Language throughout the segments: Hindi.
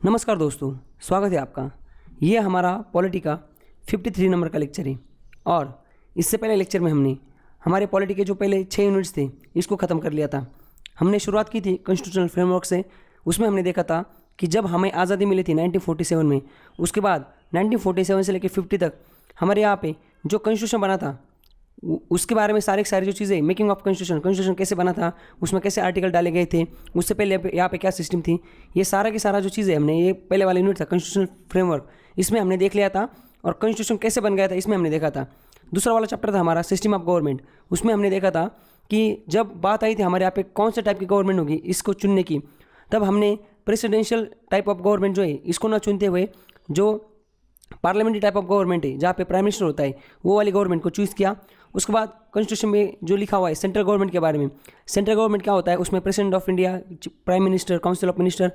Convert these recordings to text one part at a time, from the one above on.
नमस्कार दोस्तों, स्वागत है आपका। ये हमारा पॉलिटी का 53 नंबर का लेक्चर है और इससे पहले लेक्चर में हमने हमारे पॉलिटी के जो पहले 6 यूनिट्स थे इसको ख़त्म कर लिया था। हमने शुरुआत की थी कॉन्स्टिट्यूशनल फ्रेमवर्क से। उसमें हमने देखा था कि जब हमें आज़ादी मिली थी 1947 में, उसके बाद 1947 से लेकर 50 तक हमारे यहाँ पे जो कॉन्स्टिट्यूशन बना था उसके बारे में सारी जो चीज़ें, मेकिंग ऑफ कॉन्स्टिट्यूशन कैसे बना था, उसमें कैसे आर्टिकल डाले गए थे, उससे पहले यहाँ पे क्या सिस्टम थी, ये सारा की सारा जो चीज़ें हमने, ये पहले वाला यूनिट था कॉन्स्टिट्यूशनल फ्रेमवर्क, इसमें हमने देख लिया था। और कॉन्स्टिट्यूशन कैसे बन गया था इसमें हमने देखा था। दूसरा वाला चैप्टर था हमारा सिस्टम ऑफ गवर्नमेंट। उसमें हमने देखा था कि जब बात आई थी हमारे यहाँ पे कौन से टाइप की गवर्नमेंट होगी इसको चुनने की, तब हमने प्रेसिडेंशियल टाइप ऑफ गवर्नमेंट जो है इसको ना चुनते हुए जो पार्लियामेंट्री टाइप ऑफ गवर्नमेंट है जहाँ पे प्राइम मिनिस्टर होता है वो वाली गवर्नमेंट को चूज़ किया। उसके बाद कॉन्स्टिट्यूशन में जो लिखा हुआ है सेंट्रल गवर्नमेंट के बारे में, सेंट्रल गवर्नमेंट क्या होता है, उसमें president of India, prime minister, council of minister,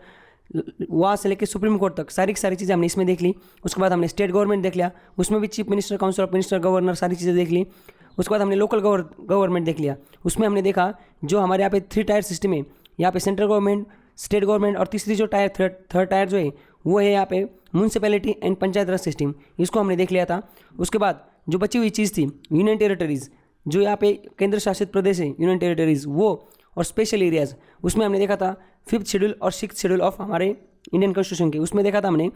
वहाँ से लेकर सुप्रीम कोर्ट तक सारी चीज़ें हमने इसमें देख ली। उसके बाद हमने स्टेट गवर्नमेंट देख लिया, उसमें भी chief minister, council of minister, governor, सारी चीज़ें देख ली। उसके बाद हमने लोकल गवर्नमेंट देख लिया। उसमें हमने देखा जो हमारे यहाँ पे 3 टायर सिस्टम है, यहाँ पे सेंट्रल गवर्नमेंट, स्टेट गवर्नमेंट और तीसरी जो थर्ड टायर जो है वो है यहाँ पे municipality and panchayat Raj system, इसको हमने देख लिया था। उसके बाद जो बची हुई चीज़ थी यूनियन टेरिटरीज़, जो यहाँ पे केंद्र शासित प्रदेश है यूनियन टेरिटरीज़, वो और स्पेशल एरियाज़, उसमें हमने देखा था 5th शेड्यूल और 6th शेड्यूल ऑफ हमारे इंडियन कॉन्स्टिट्यूशन के। उसमें देखा था हमने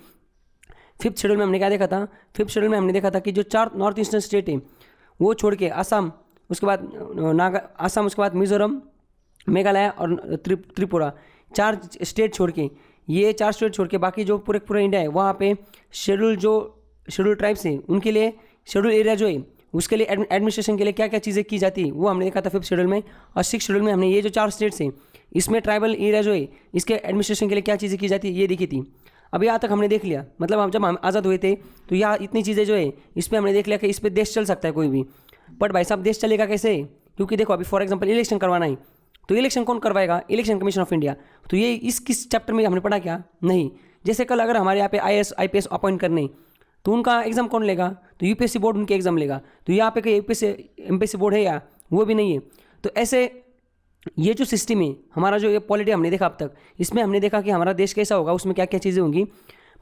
5th शेड्यूल में हमने क्या देखा था, 5th शेड्यूल में हमने देखा था कि जो 4 नॉर्थ ईस्टर्न स्टेट है वो छोड़ के आसाम, उसके बाद आसाम, उसके बाद मिजोरम, मेघालय और त्रिपुरा, 4 स्टेट छोड़ के, ये 4 स्टेट छोड़ के बाकी जो पूरा इंडिया है वहाँ पे शेड्यूल ट्राइब्स हैं उनके लिए शेड्यूल एरिया जो है उसके लिए एडमिनिस्ट्रेशन के लिए क्या क्या चीज़ें की जाती है वो हमने देखा था 5th शेड्यूल में। और 6th शेड्यूल में हमने ये जो 4 स्टेट्स हैं इसमें ट्राइबल एरिया जो है इसके एडमिनिस्ट्रेशन के लिए क्या चीज़ें की जाती है ये देखी थी। अब यहाँ तक हमने देख लिया, मतलब हम जब हम आज़ाद हुए थे तो यहाँ इतनी चीज़ें जो है इस पर हमने देख लिया कि इस पर देश चल सकता है कोई भी। बट भाई साहब देश चलेगा कैसे, क्योंकि देखो अभी फॉर एग्जाम्पल इलेक्शन करवाना है तो इलेक्शन कौन करवाएगा, इलेक्शन कमीशन ऑफ इंडिया। तो ये इस किस चैप्टर में हमने पढ़ा क्या, नहीं। जैसे कल अगर हमारे यहाँ पे IAS IPS अपॉइंट करने तो उनका एग्जाम कौन लेगा, तो यूपीएससी बोर्ड उनके एग्जाम लेगा। तो यहाँ पे कोई MPSC बोर्ड है या वो भी नहीं है। तो ऐसे ये जो सिस्टम है हमारा, जो ये पॉलिटी हमने देखा अब तक, इसमें हमने देखा कि हमारा देश कैसा होगा, उसमें क्या क्या चीज़ें होंगी।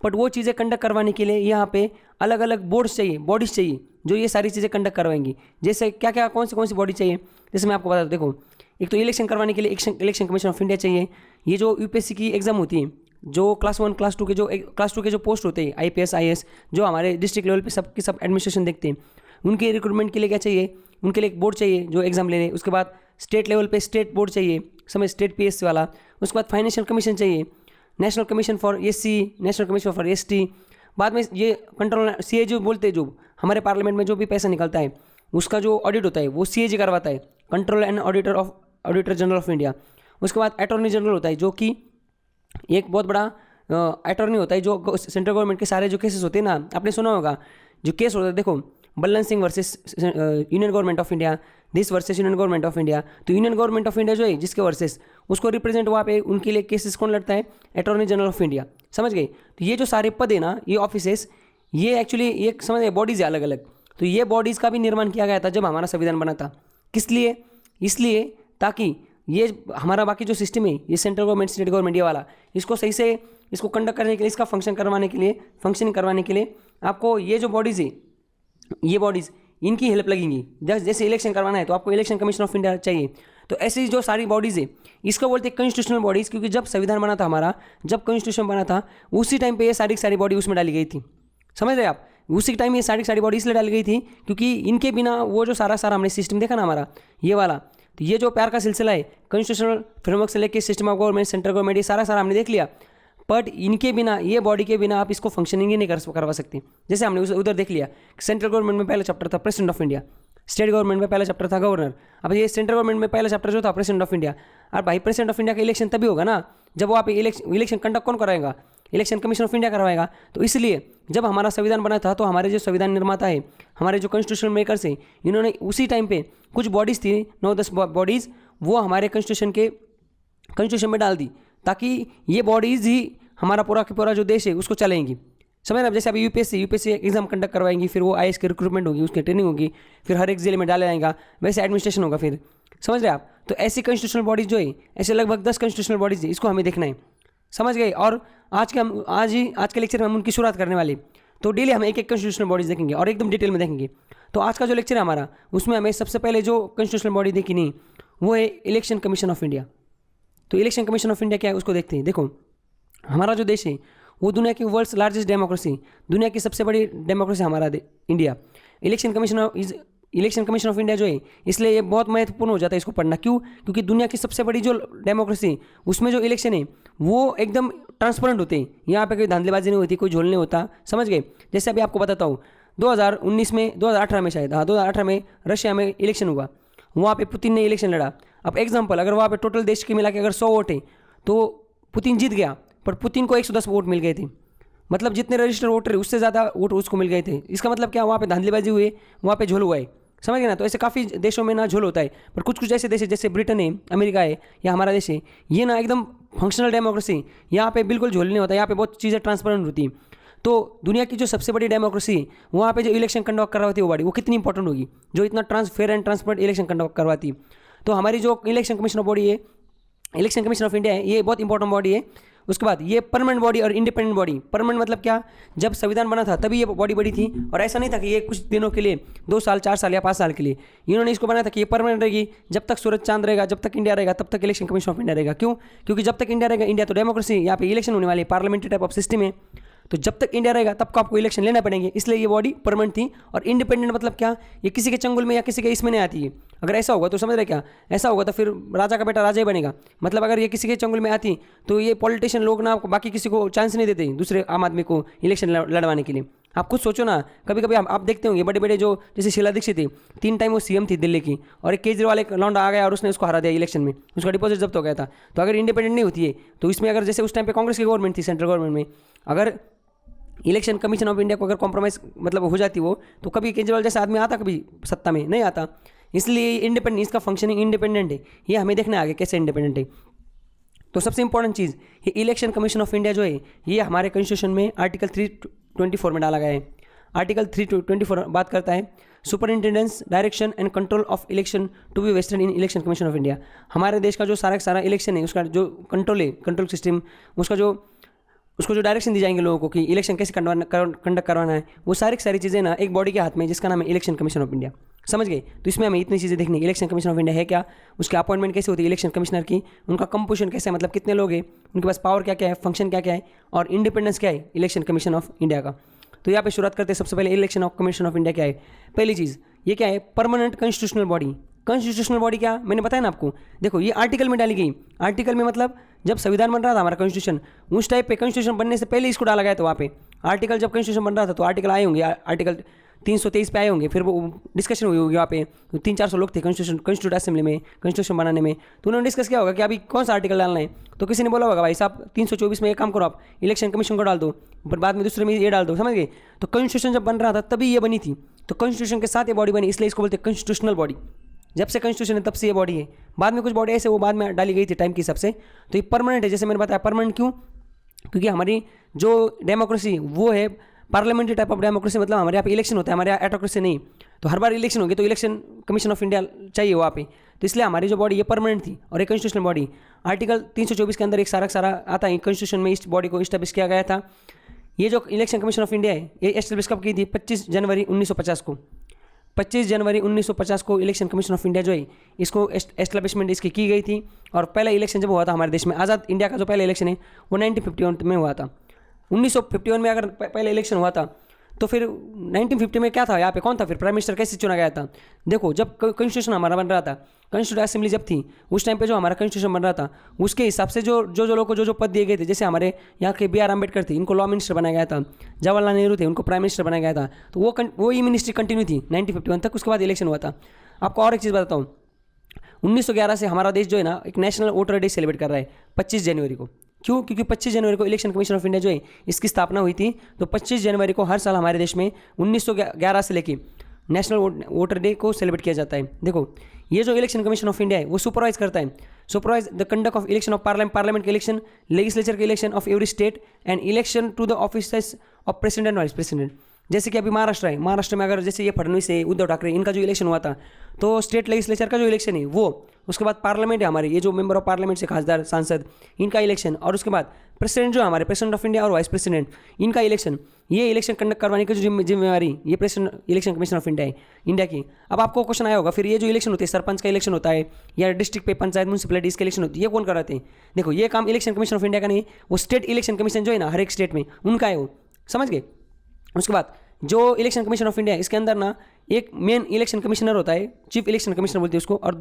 बट वो चीज़ें कंडक्ट करवाने के लिए यहाँ पे अलग अलग बोर्ड्स चाहिए, बॉडीज़ चाहिए जो ये सारी चीज़ें कंडक्ट करवाएंगी। जैसे क्या क्या कौन सी बॉडी चाहिए, जैसे मैं आपको बता दूँ। देखो, एक तो इलेक्शन करवाने के लिए इलेक्शन कमीशन ऑफ इंडिया चाहिए। ये जो यूपीएससी की एग्जाम होती है, जो क्लास 1 क्लास 2 के जो पोस्ट होते हैं IPS IAS, जो हमारे डिस्ट्रिक्ट लेवल पे सब एडमिनिस्ट्रेशन देखते हैं, उनके रिक्रूटमेंट के लिए क्या चाहिए, उनके लिए एक बोर्ड चाहिए जो एग्जाम ले रहे। उसके बाद स्टेट लेवल पे स्टेट बोर्ड चाहिए, समझ, स्टेट PSC वाला। उसके बाद फाइनेंशियल कमीशन चाहिए, national commission for SC, national commission for ST। बाद में ये कंट्रोल CAG जो बोलते हैं, जो हमारे पार्लियामेंट में जो भी पैसा निकलता है उसका जो ऑडिट होता है वो CAG करवाता है, control and auditor general of India. उसके बाद अटॉर्नी जनरल होता है जो कि एक बहुत बड़ा अटॉर्नी होता है जो सेंट्रल गवर्नमेंट के सारे जो केसेस होते हैं ना, आपने सुना होगा जो केस होता है, देखो Ballan Singh versus union government of India, this versus union government of India. तो यूनियन गवर्नमेंट ऑफ इंडिया जो है जिसके वर्सेस, उसको रिप्रेजेंट वहाँ पे उनके लिए केसेस कौन लड़ता है, अटॉर्नी जनरल ऑफ इंडिया, समझ गए। तो ये जो सारे पद है ना, ये ऑफिसेस, ये एक्चुअली ये समझ गए बॉडीज़ है अलग अलग। तो ये बॉडीज़ का भी निर्माण किया गया था जब हमारा संविधान बना था। किस लिए, इसलिए ताकि ये हमारा बाकी जो सिस्टम है ये सेंट्रल गवर्नमेंट, स्टेट गवर्नमेंट, ये वाला, इसको सही से इसको कंडक्ट करने के लिए, इसका फंक्शनिंग करवाने के लिए आपको ये जो बॉडीज़ है, ये बॉडीज़ इनकी हेल्प लगेंगी। जैसे इलेक्शन करवाना है तो आपको इलेक्शन कमीशन ऑफ इंडिया चाहिए। तो ऐसी जो सारी बॉडीज़ है इसको बोलते हैं कॉन्स्टिट्यूशनल बॉडीज़, क्योंकि जब संविधान बना था हमारा, जब कॉन्स्टिट्यूशन बना था उसी टाइम पे ये सारी बॉडी उसमें डाली गई थी, समझ रहे आप। उसी टाइम ये सारी बॉडी इसलिए डाली गई थी क्योंकि इनके बिना वो जो सारा हमने सिस्टम देखा ना हमारा ये वाला, तो ये जो प्यार का सिलसिला है कॉन्स्टिट्यूशनल फ्रेमवर्क से लेकर system of government, central government, ये सारा हमने देख लिया। बट इनके बिना, ये बॉडी के बिना आप इसको फंक्शनिंग ही नहीं करवा सकते। जैसे हमने उधर देख लिया, सेंट्रल गवर्नमेंट में पहला चैप्टर था president of India, state government में पहला चैप्टर था गवर्नर। अब ये सेंट्रल गवर्नमेंट में पहला चैप्टर जो था प्रेसिडेंट ऑफ इंडिया। और भाई प्रेसिडेंट ऑफ इंडिया का इलेक्शन तभी होगा ना जब वो आप इलेक्शन कंडक्ट कौन कराएगा, इलेक्शन कमीशन ऑफ इंडिया करवाएगा। तो इसलिए जब हमारा संविधान बना था तो हमारे जो संविधान निर्माता है, हमारे जो कॉन्स्टिट्यूशन मेकर्स हैं, इन्होंने उसी टाइम पे कुछ बॉडीज़ थी, 9-10 बॉडीज़, वो हमारे कॉन्स्टिट्यूशन में डाल दी ताकि ये बॉडीज़ ही हमारा पूरा जो देश है उसको चलाएंगी, समझ रहे। जैसे अभी यूपीएससी एग्जाम कंडक्ट करवाएंगी, फिर वो IAS की रिक्रूटमेंट होगी, उसकी ट्रेनिंग होगी, फिर हर एक जिले में डाला जाएगा, वैसे एडमिनिस्ट्रेशन होगा, फिर समझ रहे आप। तो ऐसी कॉन्स्टिट्यूशनल बॉडीज़ जो है, ऐसे लगभग 10 कॉन्स्टिट्यूशनल बॉडीज़ है, इसको हमें देखना है, समझ गए। और आज के लेक्चर में हम उनकी शुरुआत करने वाले। तो डेली हम एक एक कॉन्स्टिट्यूशनल बॉडीज देखेंगे और एकदम डिटेल में देखेंगे। तो आज का जो लेक्चर है हमारा, उसमें हमें सबसे पहले जो कॉन्स्टिट्यूशनल बॉडी देखनी वो है इलेक्शन कमीशन ऑफ इंडिया। तो इलेक्शन कमीशन ऑफ इंडिया क्या है उसको देखते हैं। देखो, हमारा जो देश है वो दुनिया की वर्ल्ड्स लार्जेस्ट डेमोक्रेसी, दुनिया की सबसे बड़ी डेमोक्रेसी हमारा India. Election commission of India जो है, इसलिए ये बहुत महत्वपूर्ण हो जाता है इसको पढ़ना। क्यों? क्योंकि दुनिया की सबसे बड़ी जो डेमोक्रेसी, उसमें जो इलेक्शन है वो एकदम ट्रांसपेरेंट होते हैं। यहाँ पे कोई धांधलीबाजी नहीं होती, कोई झोल नहीं होता, समझ गए। जैसे अभी आपको बताता हूँ, 2018 में शायद, हाँ 2018 में रशिया में इलेक्शन हुआ, वहाँ पे पुतिन ने इलेक्शन लड़ा। अब एग्जाम्पल, अगर वहाँ पे टोटल देश के मिला के अगर 100 वोट है तो पुतिन जीत गया, पर पुतिन को 110 वोट मिल गए थे। मतलब जितने रजिस्टर्ड वोटर है उससे ज़्यादा वोट उसको मिल गए थे। इसका मतलब क्या, वहाँ पे धांधलीबाजी हुई, वहाँ पे झोल हुआ है, समझ गए ना। तो ऐसे काफ़ी देशों में ना झोल होता है, पर कुछ कुछ ऐसे देश है जैसे ब्रिटेन है, अमेरिका है या हमारा देश है, ये ना एकदम फंक्शनल डेमोक्रेसी, यहाँ पे बिल्कुल झोल नहीं होता, यहाँ पे बहुत चीज़ें ट्रांसपेरेंट होती हैं। तो दुनिया की जो सबसे बड़ी डेमोक्रेसी, वहाँ पे जो इलेक्शन कंडक्ट करवाती है वो बॉडी, वो कितनी इंपॉर्टेंट होगी, जो इतना fair and transparent election conduct करवाती है। तो हमारी जो इलेक्शन कमीशन ऑफ बॉडी है, इलेक्शन कमीशन ऑफ इंडिया है, ये बहुत इंपॉर्टेंट बॉडी है। उसके बाद ये परमानेंट बॉडी और इंडिपेंडेंट बॉडी। परमानेंट मतलब क्या, जब संविधान बना था तभी ये बॉडी बड़ी थी, और ऐसा नहीं था कि ये कुछ दिनों के लिए, 2 साल 4 साल या 5 साल के लिए, इन्होंने इसको बनाया था कि ये परमानेंट रहेगी। जब तक सूरज चांद रहेगा, जब तक इंडिया रहेगा, तब तक इलेक्शन कमीशन ऑफ इंडिया रहेगा। क्यों? क्योंकि जब तक इंडिया रहेगा, इंडिया तो डेमोक्रेसी, यहाँ पे इलेक्शन होने वाली पार्लियामेंट्री टाइप ऑफ सिस्टम है, तो जब तक इंडिया रहेगा तब को आपको इलेक्शन लेना पड़ेंगे, इसलिए ये बॉडी परमानेंट थी। और इंडिपेंडेंट मतलब क्या, ये किसी के चंगुल में या किसी के इसमें नहीं आती है। अगर ऐसा होगा तो समझ रहे क्या, ऐसा होगा तो फिर राजा का बेटा राजा ही बनेगा। मतलब अगर ये किसी के चंगुल में आती तो ये पॉलिटिशियन लोग ना बाकी किसी को चांस नहीं देते दूसरे आम आदमी को इलेक्शन लड़वाने के लिए। आप खुद सोचो ना, कभी कभी आप देखते होंगे बड़े बड़े जो, जैसे शीला दीक्षित थी, 3 टाइम वो सीएम थी दिल्ली की, और एक केजरीवाल एक लौंडा आ गया और उसने उसको हरा दिया इलेक्शन में, उसका डिपॉजिट जब्त हो गया था। तो अगर इंडिपेंडेंट नहीं होती है तो इसमें, अगर जैसे उस टाइम पे कांग्रेस की गवर्नमेंट थी सेंट्रल गवर्नमेंट में, अगर इलेक्शन कमीशन ऑफ इंडिया को अगर कॉम्प्रोमाइज़ मतलब हो जाती वो, तो कभी केजरीवाल जैसा आदमी आता, कभी सत्ता में नहीं आता। इसलिए इंडिपेंडेंट, इसका फंक्शनिंग इंडिपेंडेंट है, ये हमें देखना है आगे कैसे इंडिपेंडेंट है। तो सबसे इंपॉर्टेंट चीज़, ये इलेक्शन कमीशन ऑफ इंडिया जो है, ये हमारे कॉन्स्टिट्यूशन में आर्टिकल 324 में डाला गया है। आर्टिकल 324 बात करता है superintendence, direction and control of election to be vested in election commission of India. हमारे देश का जो सारा इलेक्शन है, उसका जो कंट्रोल है, कंट्रोल सिस्टम, उसको जो डायरेक्शन दी जाएंगे लोगों को कि इलेक्शन कैसे कंडक्ट करवाना है, वो सारी चीज़ें ना एक बॉडी के हाथ में, जिसका नाम है इलेक्शन कमीशन ऑफ इंडिया। समझ गए? तो इसमें हमें इतनी चीज़ें देखनी, इलेक्शन कमीशन ऑफ इंडिया है क्या, उसकी अपॉइंटमेंट कैसे होती है इलेक्शन कमिश्नर की, उनका कंपोजिशन कैसे है, मतलब कितने लोग हैं, उनके पास पावर क्या क्या है, फंक्शन क्या क्या है, और इंडिपेंडेंस क्या है इलेक्शन कमीशन ऑफ इंडिया का। तो यहाँ पे शुरुआत करते हैं। सबसे पहले election of commission of India क्या है। पहली चीज़ ये क्या है, permanent constitutional body. Constitutional body क्या, मैंने बताया ना आपको, देखो ये आर्टिकल में डाली गई। आर्टिकल में मतलब जब संविधान बन रहा था हमारा कॉन्स्टिट्यूशन, उस टाइप पे कॉन्स्टिट्यूशन बनने से पहले इसको डाला गया था। वहाँ पे आर्टिकल जब कॉन्स्टिट्यूशन बन रहा था तो आर्टिकल आए होंगे, आर्टिकल 323 पे आए होंगे, फिर वो डिस्कशन हुई होगी वहाँ पे। 300-400 लोग थे कॉन्स्टिट्यूट असेंबली में कॉन्स्टिट्यूशन बनाने में, तो उन्होंने डिस्कस किया होगा कि अभी कौन सा आर्टिकल डालना है। तो किसी ने बोला होगा भाई साहब 324 में एक काम करो, आप इलेक्शन कमीशन को डाल दो, पर बाद में दूसरे में ये डाल दो, समझ गए। तो कॉन्स्टिट्यूशन जब बन रहा था तभी ये बनी थी, तो कॉन्स्टिट्यूशन के साथ ये बॉडी बनी, इसलिए इसको बोलते हैं कॉन्स्टिट्यूशनल बॉडी। जब से कॉन्स्टिट्यूशन है तब से ये बॉडी है। बाद में कुछ बॉडी ऐसे वो बाद में डाली गई थी टाइम के हिसाब से। तो ये परमानेंट है, जैसे मैंने बताया परमानेंट क्यों, क्योंकि हमारी जो डेमोक्रेसी वो है पार्लियामेंट्री टाइप ऑफ डेमोक्रेसी, मतलब हमारे यहाँ पे इलेक्शन होता है, हमारे यहाँ एटोक्रेसी नहीं। तो हर बार इलेक्शन होगी तो इलेक्शन कमीशन ऑफ इंडिया चाहिए वहाँ पे, तो इसलिए हमारी जो बॉडी ये परमानेंट थी। और एक कॉन्स्टिट्यूशनल बॉडी आर्टिकल 324 के अंदर एक सारा आता है, कॉन्स्टिट्यूशन में इस बॉडी को इस्टेब्लिश किया गया था। ये जो इलेक्शन कमीशन ऑफ इंडिया है ये एस्टेब्लिश कब की थी, 25 जनवरी 1950 को। 25 जनवरी 1950 को इलेक्शन कमीशन ऑफ इंडिया जो है इसको एस्टेब्लिशमेंट इसकी की गई थी। और पहला इलेक्शन जब हुआ था हमारे देश में, आज़ाद इंडिया का जो पहला इलेक्शन है वो 1951 में हुआ था। 1951 में अगर पहले इलेक्शन हुआ था तो फिर 1950 में क्या था, यहाँ पे कौन था, फिर प्राइम मिनिस्टर कैसे चुना गया था। देखो जब कॉन्स्टिट्यूशन हमारा बन रहा था, कॉन्स्टिट्यूट असेंबली जब थी, उस टाइम पे जो हमारा कॉन्स्टिट्यूशन बन रहा था उसके हिसाब से जो लोगों को जो पद दिए गए थे, जैसे हमारे यहाँ के BR अम्बेडकर थे, इनको लॉ मिनिस्टर बनाया गया था। जवाहरलाल नेहरू थे, उनको प्राइम मिनिस्टर बनाया गया था। तो वो ही मिनिस्ट्री कंटिन्यू थी 1951 तक। उसके बाद इलेक्शन हुआ था। आपको और एक चीज़ बताता हूँ, 1911 से हमारा देश जो है ना एक नेशनल वोटर डे सेलिब्रेट कर रहा है 25 जनवरी को। क्यों? क्योंकि 25 जनवरी को इलेक्शन कमीशन ऑफ इंडिया जो है इसकी स्थापना हुई थी। तो 25 जनवरी को हर साल हमारे देश में 1911 से लेके नेशनल वोटर डे को सेलिब्रेट किया जाता है। देखो ये जो इलेक्शन कमीशन ऑफ इंडिया है वो सुपरवाइज करता है, supervise the conduct of election of parliament के इलेक्शन, लेजिस्लेचर के election of every state and election to the office of president and vice president. जैसे कि अभी महाराष्ट्र है, महाराष्ट्र में अगर जैसे ये फडणवीस है, उद्धव ठाकरे, इनका जो इलेक्शन हुआ था, तो स्टेट लेजिस्लेचर का जो इलेक्शन है वो, उसके बाद पार्लियामेंट है हमारे, ये जो मेंबर ऑफ पार्लियामेंट से खासदार सांसद, इनका इलेक्शन, और उसके बाद प्रेसिडेंट जो है हमारे, प्रेसिडेंट ऑफ इंडिया और वाइस प्रेसिडेंट, इनका इलेक्शन, ये इलेक्शन कंडक्ट करवाने की जो जिम्मेवारी ये president election commission of India है, इंडिया की। अब आपको क्वेश्चन आया होगा, फिर ये जो इलेक्शन होते हैं, सरपंच का इलेक्शन होता है या डिस्ट्रिक्ट पे पंचायत म्यूनसिपलिटीज़ के इलेक्शन होती है, ये कौन कराते हैं? देखो, ये काम इलेक्शन कमीशन ऑफ इंडिया का नहीं है, वो स्टेट इलेक्शन कमीशन जो है ना हर एक स्टेट में, उनका है वो, समझ गए। उसके बाद जो इलेक्शन कमीशन ऑफ इंडिया है, इसके अंदर ना एक मेन इलेक्शन कमिश्नर होता है, चीफ इलेक्शन कमिश्नर बोलते हैं उसको, और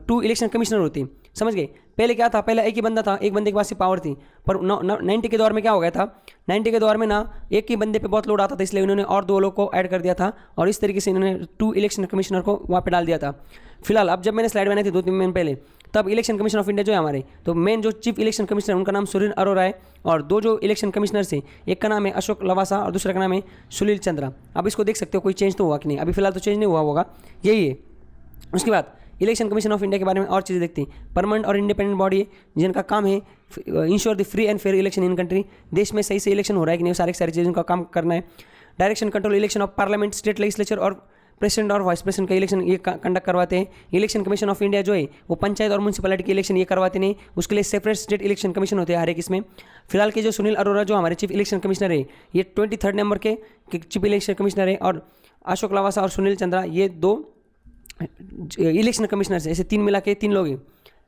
टू इलेक्शन कमिश्नर होते हैं, समझ गए। पहले क्या था, पहले एक ही बंदा था, एक बंदे के पास ही पावर थी, पर 90 के दौर में क्या हो गया था, 90 के दौर में ना एक ही बंदे पे बहुत लोड आता था, इसलिए उन्होंने और 2 लोग को ऐड कर दिया था, और इस तरीके से इन्होंने 2 इलेक्शन कमिश्नर को वहाँ पे डाल दिया था। फिलहाल अब जब मैंने स्लाइड बनाई थी 2-3 महीने पहले, तब इलेक्शन कमीशन ऑफ इंडिया जो है हमारे, तो मेन जो चीफ इलेक्शन कमिश्नर उनका नाम सुनील अरोरा है, और 2 जो इलेक्शन कमिश्नर से, एक का नाम है अशोक लवासा और दूसरे का नाम है सुनील चंद्रा। अब इसको देख सकते हो कोई चेंज तो हुआ कि नहीं, अभी फिलहाल तो चेंज नहीं हुआ होगा, यही है। उसके बाद इलेक्शन कमीशन ऑफ इंडिया के बारे में और चीज़ें देखते हैं। परमानेंट और इंडिपेंडेंट बॉडी है जिनका काम है ensure the free and fair election in country, देश में सही से इलेक्शन हो रहा है कि नहीं, सारी चीज़ों का काम करना है। Direction control election of parliament, state legislature और प्रेसिडेंट और वाइस प्रेसिडेंट का इलेक्शन ये कंडक्ट करवाते हैं। इलेक्शन कमीशन ऑफ इंडिया जो है वो पंचायत और म्यूनसिपैलिटी के इलेक्शन ये करवाते नहीं, उसके लिए सेपरेट स्टेट इलेक्शन कमीशन होते हैं हर एक इसमें। फिलहाल के जो सुनील अरोरा जो हमारे चीफ इलेक्शन कमिश्नर है, ये 23rd नंबर के चीफ इलेक्शन कमिश्नर है, और अशोक लवासा और सुनील चंद्रा ये 2 इलेक्शन कमिश्नर से, ऐसे 3 मिला के 3 लोग हैं।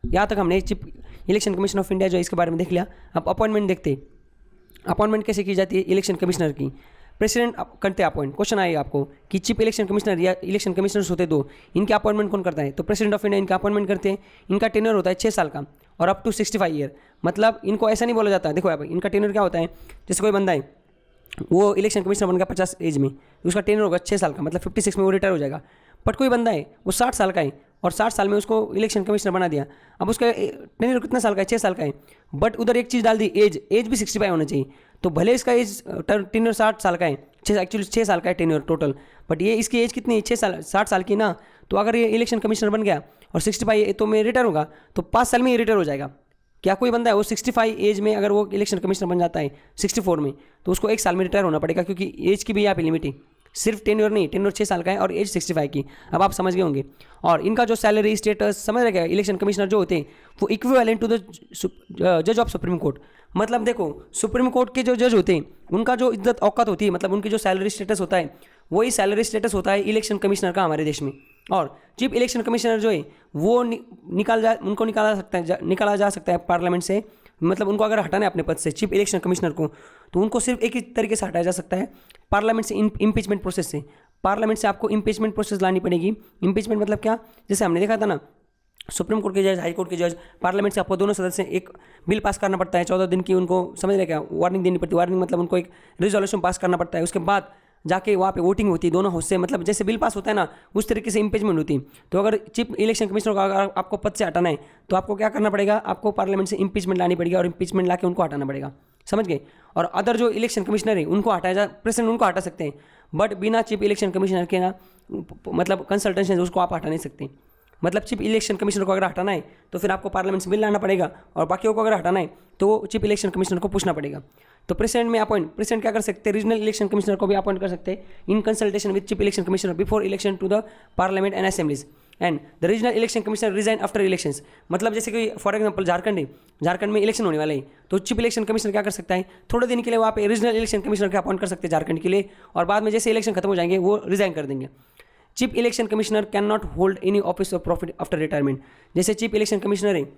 यहाँ तक हमने chief election commission of India जो है इसके बारे में देख लिया। अब अपॉइंटमेंट देखते हैं, अपॉइंटमेंट कैसे की जाती है इलेक्शन कमिश्नर की। प्रेसिडेंट करते हैं अपॉइंट, क्वेश्चन आएगा आपको कि चीफ इलेक्शन कमिश्नर या इलेक्शन कमिश्नर्स होते 2, इनके अपॉइंटमेंट कौन करता है? तो प्रेसिडेंट ऑफ इंडिया इनका अपॉइंटमेंट करते हैं। इनका टेन्योर होता है 6 साल का और अप टू 65 ईयर, मतलब इनको ऐसा नहीं बोला जाता। देखो यहाँ इनका टेन्योर क्या होता है, जैसे कोई बंदा है वो इलेक्शन कमिश्नर बन गया 50 एज में, उसका टेन्योर होगा 6 साल का, मतलब 56 में वो रिटायर हो जाएगा। बट कोई बंदा है वो 60 साल का है और 60 साल में उसको इलेक्शन कमिश्नर बना दिया, अब उसका टेन्योर कितना साल का है? 6 साल का है, बट उधर एक चीज़ डाल दी, एज भी 65 होना चाहिए। तो भले इसका एज टेन्योर 60 साल का है, एक्चुअली 6 साल का है टेन्योर टोटल, बट ये इसकी एज कितनी है? 6 साल, 60 साल की ना। तो अगर ये इलेक्शन कमिश्नर बन गया और 65 तो मैं रिटायर होगा, तो 5 साल में ये रिटायर हो जाएगा। क्या कोई बंदा है वो 65 एज में अगर वो इलेक्शन कमिश्नर बन जाता है 64 में, तो उसको 1 साल में रिटायर होना पड़ेगा, क्योंकि एज की भी यहाँ पे लिमिट है, सिर्फ टेन्योर नहीं, टेन्योर 6 साल का है और एज 65 की। अब आप समझ गए होंगे। और इनका जो सैलरी स्टेटस समझ रहे क्या, इलेक्शन कमिश्नर जो होते हैं वो इक्विवेलेंट टू द जज ऑफ सुप्रीम कोर्ट। मतलब देखो, सुप्रीम कोर्ट के जो जज होते हैं उनका जो इज्जत औकात होती है, मतलब उनकी जो सैलरी स्टेटस होता है, वही सैलरी स्टेटस होता है इलेक्शन कमिश्नर का हमारे देश में। और चीफ इलेक्शन कमिश्नर जो है वो उनको निकाला जा सकता है पार्लियामेंट से, मतलब उनको अगर हटाना है अपने पद से चीफ इलेक्शन कमिश्नर को, तो उनको सिर्फ एक ही तरीके से हटाया जा सकता है, पार्लियामेंट से, इम्पीचमेंट प्रोसेस से। पार्लियामेंट से आपको इम्पीचमेंट प्रोसेस लानी पड़ेगी। इम्पीचमेंट मतलब क्या, जैसे हमने देखा था ना, सुप्रीम कोर्ट के जज, हाई कोर्ट के जज, पार्लियामेंट से आपको दोनों सदस्य एक बिल पास करना पड़ता है, 14 दिन की उनको समझ रहे क्या वार्निंग देनी पड़ती है। वार्निंग मतलब उनको एक रिजोल्यूशन पास करना पड़ता है, उसके बाद जाके वहाँ पे वोटिंग होती है दोनों हाउस से, मतलब जैसे बिल पास होता है ना उस तरीके से इम्पीचमेंट होती है। तो अगर चीफ इलेक्शन कमिश्नर को अगर आपको पद से हटाना है तो आपको क्या करना पड़ेगा, आपको पार्लियामेंट से इम्पीचमेंट लानी पड़ेगी और इम्पीचमेंट ला के उनको हटाना पड़ेगा, समझ गए। और अदर जो इलेक्शन कमिश्नर है उनको हटाया प्रेसिडेंट उनको हटा सकते हैं, बट बिना चीफ इलेक्शन कमिश्नर के ना, मतलब कंसल्टेंसी उसको आप हटा नहीं सकते। मतलब चीफ इलेक्शन कमिश्नर को अगर हटाना है तो फिर आपको पार्लियामेंट से बिल लाना पड़ेगा, और बाकियों को अगर हटाना है तो चीफ इलेक्शन कमिश्नर को पूछना पड़ेगा। तो प्रेसिडेंट में प्रेसिडेंट क्या कर सकते हैं, रीजनल इलेक्शन कमिश्नर को भी अपॉइंट कर सकते हैं in consultation with chief election commissioner before election to the parliament and assemblies, and the regional election commissioner resign after elections. मतलब जैसे कि फॉर एग्जांपल झारखंड है, झारखंड में इलेक्शन होने वाले हैं, तो चीफ इलेक्शन कमिश्नर क्या कर सकता है, थोड़े दिन के लिए वहाँ पे रीजनल इलेक्शन कमिश्नर को अपॉइंट कर सकते हैं झारखंड के लिए, और बाद में जैसे इलेक्शन खत्म हो जाएंगे वो रिजाइन कर देंगे। Chief election commissioner can not hold any office of profit after retirement. जैसे चीफ इलेक्शन कमिश्नर है,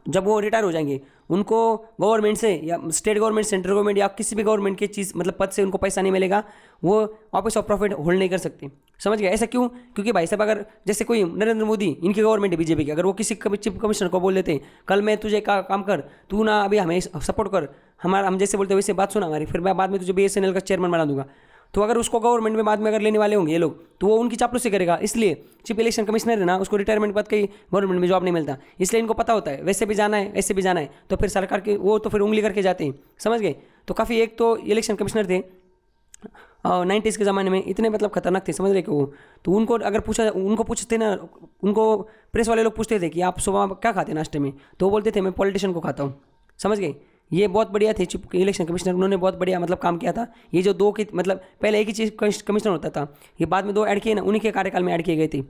जब वो रिटायर हो जाएंगे उनको गवर्नमेंट से या स्टेट गवर्नमेंट, सेंट्रल गवर्नमेंट या किसी भी गवर्नमेंट की चीज़, मतलब पद से उनको पैसा नहीं मिलेगा, वो ऑफिस ऑफ प्रॉफिट होल्ड नहीं कर सकते, समझ गए। ऐसा क्यों? क्योंकि भाई साहब अगर जैसे कोई नरेंद्र मोदी, इनकी गवर्नमेंट है बीजेपी की, अगर वो किसी चीफ कमिश्नर को बोल देते कल मैं तुझे काम कर, तू ना अभी हमें सपोर्ट कर, हम जैसे बोलते वैसे बात सुना हमारी, फिर मैं बाद में तुझे BSNL का चेयरमैन बना दूंगा, तो अगर उसको गवर्नमेंट में बाद में अगर लेने वाले होंगे ये लोग, तो वो उनकी चापलूसी करेगा। इसलिए चीफ इलेक्शन कमिश्नर है ना, उसको रिटायरमेंट बाद कहीं गवर्नमेंट में जॉब नहीं मिलता, इसलिए इनको पता होता है वैसे भी जाना है ऐसे भी जाना है, तो फिर सरकार के वो तो फिर उंगली करके जाते हैं, समझ गए। तो काफ़ी एक तो इलेक्शन कमिश्नर थे 90s के ज़माने में, इतने मतलब खतरनाक थे, समझ रहे कि वो, तो उनको अगर उनको पूछते ना, उनको प्रेस वाले लोग पूछते थे कि आप सुबह क्या खाते हैं नाश्ते में, तो वो बोलते थे मैं पॉलिटिशियन को खाता हूँ, समझ गए। ये बहुत बढ़िया थे चीफ इलेक्शन कमिश्नर, उन्होंने बहुत बढ़िया मतलब काम किया था। ये जो दो की मतलब पहले एक ही चीफ कमिश्नर होता था, ये बाद में दो ऐड किए ना, उन्हीं के कार्यकाल में ऐड किए गए थे।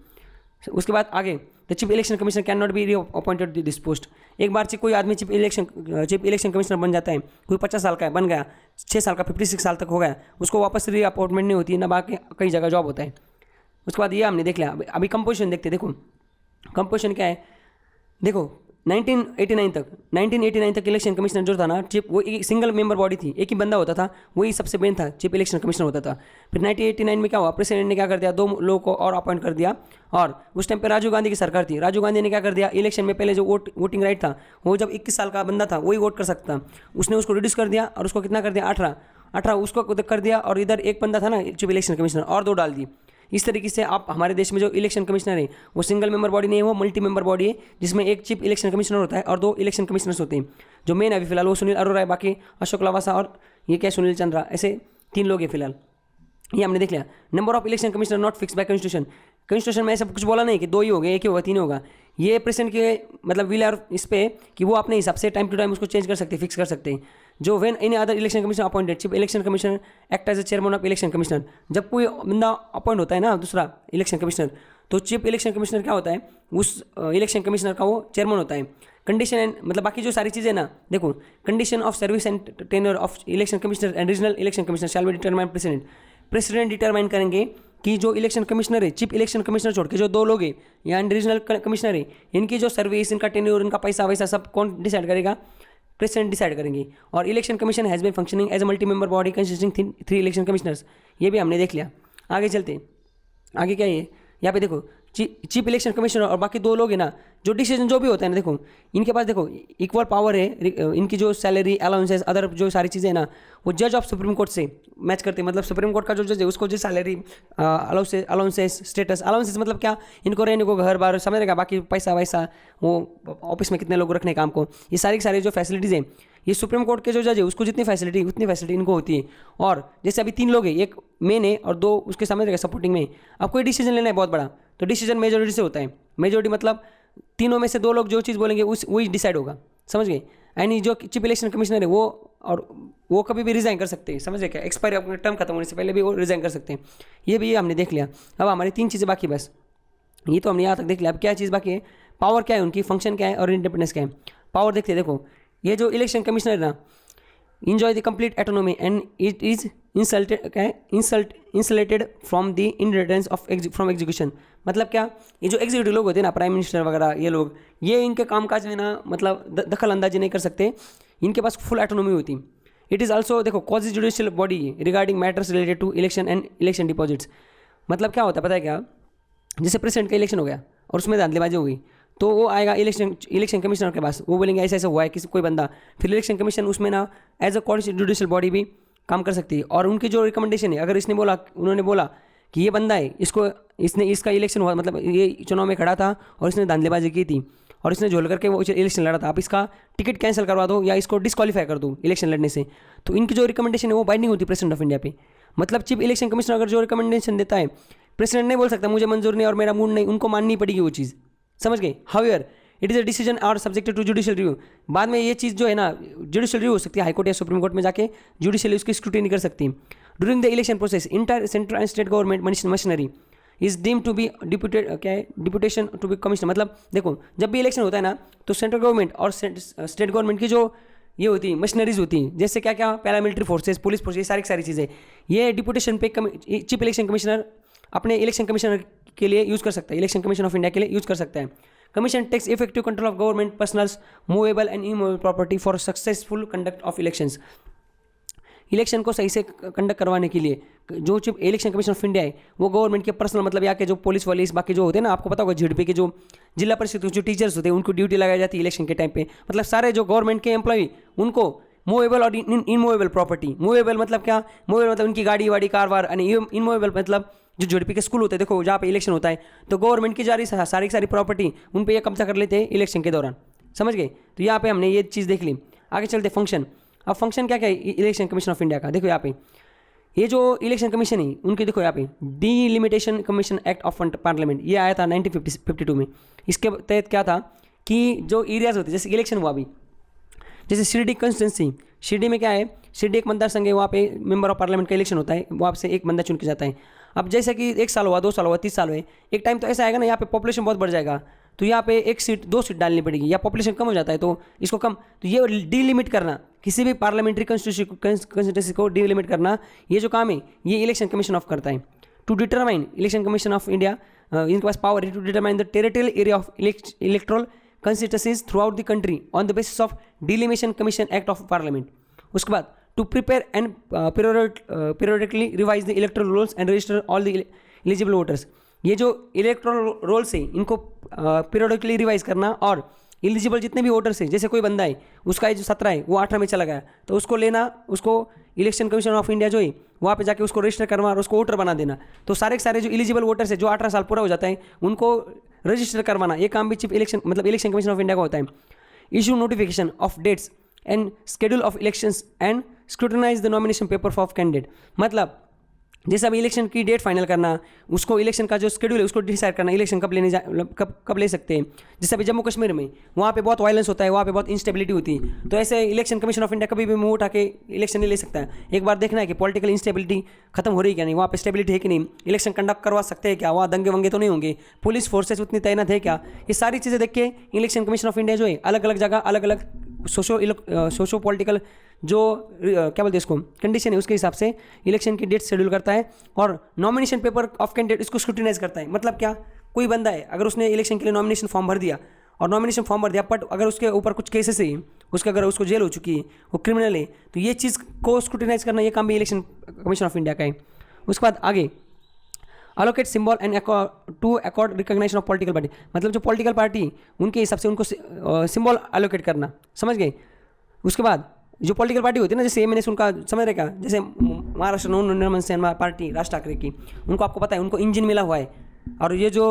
उसके बाद आगे the chief election commissioner can not B री अपॉइंटेड दिस पोस्ट। एक बार कोई आदमी चीफ इलेक्शन कमिश्नर बन जाता है, कोई 50 साल का है बन गया, 6 साल का 56 साल तक हो गया, उसको वापस री अपॉइंटमेंट नहीं होती है ना, बाकी कई जगह जॉब होता है। उसके बाद ये हमने देख लिया। अभी कंपोजिशन देखते, देखो कंपोजिशन क्या है। देखो 1989 तक इलेक्शन कमिश्नर जो था ना चीफ, वो एक सिंगल मेंबर बॉडी थी, एक ही बंदा होता था, वही सबसे मेन था, चीफ इलेक्शन कमिश्नर होता था। फिर 1989 में क्या हुआ, प्रेसिडेंट ने क्या कर दिया, 2 लोगों को और अपॉइंट कर दिया। और उस टाइम पे राजीव गांधी की सरकार थी, राजीव गांधी ने क्या कर दिया, इलेक्शन में पहले जो वोटिंग राइट था, वो जब 21 साल का बंदा था वही वोट कर सकता, उसने उसको रिड्यूस कर दिया और उसको कितना कर दिया, 18 उसको कर दिया। और इधर एक बंदा था ना चीफ इलेक्शन कमिश्नर, और 2 डाल दी। इस तरीके से आप हमारे देश में जो इलेक्शन कमिश्नर है वो सिंगल मेंबर बॉडी नहीं है, वो मल्टी मेंबर बॉडी है, जिसमें एक चीफ इलेक्शन कमिश्नर होता है और 2 इलेक्शन कमिश्नर्स होते हैं। जो मेन अभी फिलहाल वो सुनील अरोड़ा है, बाकी अशोक लवासा और ये क्या सुनील चंद्रा, ऐसे 3 लोग हैं फिलहाल। ये हमने देख लिया। Number of election commissioner not fix by constitution. Constitution में ऐसा कुछ बोला नहीं कि 2 ही हो गए, 1 ही होगा, 3 होगा। ये प्रेसिडेंट के मतलब विल और इस पे कि वो अपने हिसाब से टाइम टू टाइम उसको चेंज कर सकते हैं, फिक्स कर सकते हैं। जो when any other election commissioner appointed chief election commissioner act as a chairman of election commissioner. जब कोई बंदा अपॉइंट होता है ना दूसरा इलेक्शन कमिश्नर, तो चीफ इलेक्शन कमिश्नर क्या होता है, उस इलेक्शन कमिश्नर का वो चेयरमैन होता है। कंडीशन एंड मतलब बाकी जो सारी चीज़ें ना, देखो condition of service and tenure of election commissioner and regional election commissioner shall be determine president determine करेंगे कि जो इलेक्शन कमिश्नर है, चीफ इलेक्शन कमिश्नर छोड़ के जो 2 लोग हैं या रीजनल कमिश्नर है, इनकी जो सर्विस, इनका टेन्योर, इनका पैसा वैसा सब कौन डिसाइड करेगा, प्रेसिडेंट डिसाइड करेंगे। और election commission has been functioning as a multi member body consisting 3 election commissioners. ये भी हमने देख लिया। आगे चलते, आगे क्या है यहाँ पे देखो, चीफ इलेक्शन कमिश्नर और बाकी 2 लोग हैं ना, जो डिसीजन जो भी होता है ना, देखो इनके पास देखो इक्वल पावर है। इनकी जो सैलरी अलाउंसेस अदर जो सारी चीज़ें हैं ना, वो जज ऑफ सुप्रीम कोर्ट से मैच करते हैं। मतलब सुप्रीम कोर्ट का जो जज है उसको जो सैलरी अलाउंसेस स्टेटस, अलाउंसेस मतलब क्या, इनको रहने को घर बार समझ रहेगा, बाकी पैसा वैसा, वो ऑफिस में कितने लोग रखने काम को, ये सारी की सारी जो फैसिलिटीज़ हैं, ये सुप्रीम कोर्ट के जो जज है उसको जितनी फैसिलिटी इनको होती है। और जैसे अभी 3 लोग हैं, एक मेन है और 2 उसके सामने रहेगा सपोर्टिंग में। अब कोई डिसीजन लेना है बहुत बड़ा, तो डिसीजन मेजोरिटी से होता है। मेजोरिटी मतलब तीनों में से 2 लोग जो चीज़ बोलेंगे वही डिसाइड होगा, समझ गए। यानी जो चीफ इलेक्शन कमिश्नर है वो कभी भी रिजाइन कर सकते हैं, समझ गए क्या, एक्सपायरी अपना टर्म खत्म होने से पहले भी वो रिजाइन कर सकते हैं। ये हमने देख लिया। अब हमारी 3 चीज़ें बाकी, बस ये तो हमने यहाँ तक देख लिया। अब क्या चीज़ बाकी है, पावर क्या है उनकी, फंक्शन क्या है और इंडिपेंडेंस क्या है। पावर देखते हैं, देखो ये जो इलेक्शन कमिश्नर है ना, enjoy the complete autonomy and it is insulated from the independence of from execution। मतलब क्या, ये जो एग्जीक्यूटिव लोग होते हैं ना, प्राइम मिनिस्टर वगैरह, ये लोग, ये इनके कामकाज में ना मतलब दखल अंदाजी नहीं कर सकते, इनके पास फुल ऑटोनॉमी होती। इट इज़ ऑल्सो देखो quasi judicial body regarding matters related to election and election deposits. मतलब क्या होता है पता है क्या, जैसे प्रेसिडेंट का इलेक्शन हो गया और उसमें धांधलीबाजी हो गई, तो वो आएगा इलेक्शन कमिश्नर के पास, वो बोलेंगे ऐसा ऐसा हुआ है किसी कोई बंदा, फिर इलेक्शन कमीशन उसमें ना एज अ जुडिशियल बॉडी भी काम कर सकती है। और उनकी जो रिकमेंडेशन है, अगर उन्होंने बोला कि ये बंदा है, इसका इलेक्शन हुआ, मतलब ये चुनाव में खड़ा था और इसने धांधलीबाजी की थी और इसने झोल करके वो इलेक्शन लड़ा था, आप इसका टिकट कैंसिल करवा दो या इसको डिस्क्वालीफाई कर दो इलेक्शन लड़ने से, तो इनकी जो रिकमेंडेशन है वो बाइंडिंग होती है प्रेसिडेंट ऑफ इंडिया पे। मतलब चीफ इलेक्शन कमिश्नर अगर जो रिकमेंडेशन देता है, प्रेसिडेंट नहीं बोल सकता मुझे मंजूर नहीं और मेरा मूड नहीं, उनको माननी पड़ेगी वो चीज़, समझ गए। However it is a decision are subjected to judicial review. बाद में ये चीज़ जो है ना जुडिशियल रिव्यू हो सकती है, हाईकोर्ट या सुप्रीम कोर्ट में जाके जुडिशियल उसकी स्क्रूटिनी कर सकती है। During the election process inter central and state government machinery is deem to be deputation to be commissioner. मतलब देखो जब भी इलेक्शन होता है ना, तो सेंट्रल गवर्नमेंट और स्टेट गवर्नमेंट की जो ये होती है मशीनरीज होती हैं, जैसे क्या क्या पैरामिलिट्री फोर्सेस, पुलिस फोर्स, ये सारी चीज़ें, ये डिप्यूटेशन पे चीफ इलेक्शन कमिश्नर अपने इलेक्शन कमिश्नर के लिए यूज़ कर सकता है, इलेक्शन कमीशन ऑफ इंडिया के लिए यूज़ कर सकता है। Commission takes effective control of government personnels movable and immovable property for successful conduct of elections. Election को सही से कंडक्ट करवाने के लिए जो chief election commission of India है वो गवर्नमेंट के पर्सनल, मतलब यहाँ के जो पुलिस वालिस बाकी जो होते हैं ना, आपको पता होगा झिड़पी के जो जिला परिषद जो टीचर्स होते हैं उनको ड्यूटी लगाई जाती है इलेक्शन के टाइम पे। मतलब सारे जो गवर्नमेंट के एम्प्लॉई उनको मूवेबल और इनमूवेबल प्रॉपर्टी, मूवेबल मतलब क्या, मूवेबल मतलब उनकी गाड़ी वाड़ी कार वार, इनमूवेबल मतलब जो झिड़पी के स्कूल होते हैं, देखो जहाँ पे इलेक्शन होता है तो गवर्नमेंट की सारी प्रॉपर्टी उन पे ये कब्जा कर लेते हैं इलेक्शन के दौरान, समझ गए। तो यहाँ पे हमने ये चीज़ देख ली। आगे चलते फंक्शन। अब फंक्शन क्या क्या है इलेक्शन कमीशन ऑफ इंडिया का, देखो यहाँ पे ये जो इलेक्शन कमीशन है उनकी देखो यहाँ पे delimitation commission act of parliament, ये आया था 1952 में। इसके तहत क्या था कि जो एरियाज होते हैं, जैसे इलेक्शन हुआ अभी, जैसे शिरडी कंस्टिट्यूंसी, शिरडी में क्या है, शिरडी एक मतदार संघ है, वहाँ पे मेंबर ऑफ पार्लियामेंट का इलेक्शन होता है, वहाँ से एक बंदा चुन के जाता है। अब जैसे कि 1 साल हुआ, 2 साल हुआ, 30 साल हुए, एक टाइम तो ऐसा आएगा ना यहाँ पे पॉपुलेशन बहुत बढ़ जाएगा, तो यहाँ पे 1 सीट 2 सीट डालनी पड़ेगी, या पॉपुलेशन कम हो जाता है तो इसको कम, तो ये डीलिमिट करना, किसी भी पार्लियामेंट्री कंस्टिट्यूंसी को डीलिमिट करना, ये जो काम है ये इलेक्शन कमीशन ऑफ करता है। To determine, election commission of India, इनके पास पावर है to determine the territorial area of electoral constituencies throughout the country on the basis of delimitation commission act of parliament. उसके बाद to prepare and periodically revise the electoral rolls and register all the eligible voters. ये जो इलेक्ट्रल रोल्स है इनको पीरियडिकली रिवाइज करना, और एलिजिबल जितने भी वोटर्स हैं, जैसे कोई बंदा है उसका जो 17 है वो 18 में चला गया, तो उसको लेना, उसको इलेक्शन कमीशन ऑफ इंडिया जो है वहाँ पे जाके उसको रजिस्टर करवा और उसको वोटर बना देना। तो सारे के सारे जो एलिजिबल वोटर्स है जो 18 साल पूरा हो जाता है उनको रजिस्टर करवाना, ये काम भी चीफ इलेक्शन मतलब इलेक्शन कमीशन ऑफ इंडिया का होता है। Issue notification of dates and schedule of elections and scrutinise the nomination paper for candidate. मतलब जैसे अभी इलेक्शन की डेट फाइनल करना, उसको इलेक्शन का जो शेड्यूल है उसको डिसाइड करना, इलेक्शन कब लेने कब ले सकते हैं। जैसे अभी जम्मू कश्मीर में वहाँ पे बहुत वायलेंस होता है, वहाँ पे बहुत इंस्टेबिलिटी होती है, तो ऐसे इलेक्शन कमीशन ऑफ इंडिया कभी भी मुंह उठा के इलेक्शन नहीं ले सकता है। एक बार देखना है कि पॉलिटिकल इंस्टेबिलिटी खत्म हो रही है क्या नहीं, वहाँ पे स्टेबिलिटी है कि नहीं, इलेक्शन कंडक्ट करवा सकते हैं क्या, वहाँ दंगे वंगे तो नहीं होंगे, पुलिस फोर्सेस उतनी तैनात है क्या, ये सारी चीज़ें देख के इलेक्शन कमीशन ऑफ इंडिया जो है अलग अलग जगह अलग अलग सोशो पॉलिटिकल जो क्या बोलते हैं इसको कंडीशन है उसके हिसाब से इलेक्शन की डेट शेड्यूल करता है, और नॉमिनेशन पेपर ऑफ कैंडिडेट इसको स्क्रूटिनाइज करता है। मतलब क्या, कोई बंदा है अगर उसने इलेक्शन के लिए नॉमिनेशन फॉर्म भर दिया और नॉमिनेशन फॉर्म भर दिया, बट अगर उसके ऊपर कुछ केसेस है, उसके अगर उसको जेल हो चुकी है, वो क्रिमिनल है, तो ये चीज़ को स्क्रूटिनाइज करना ये काम भी इलेक्शन कमीशन ऑफ इंडिया का है। उसके बाद आगे allocate symbol and to accord recognition of political party, मतलब जो पॉलिटिकल पार्टी उनके हिसाब से उनको सिंबल अलोकेट करना, समझ गए। उसके बाद जो पॉलिटिकल पार्टी होती है ना, जैसे मैंने उनका समझ रहे क्या, जैसे महाराष्ट्र नवनिर्माण सेना पार्टी राज ठाकरे की, उनको आपको पता है उनको इंजन मिला हुआ है, और ये जो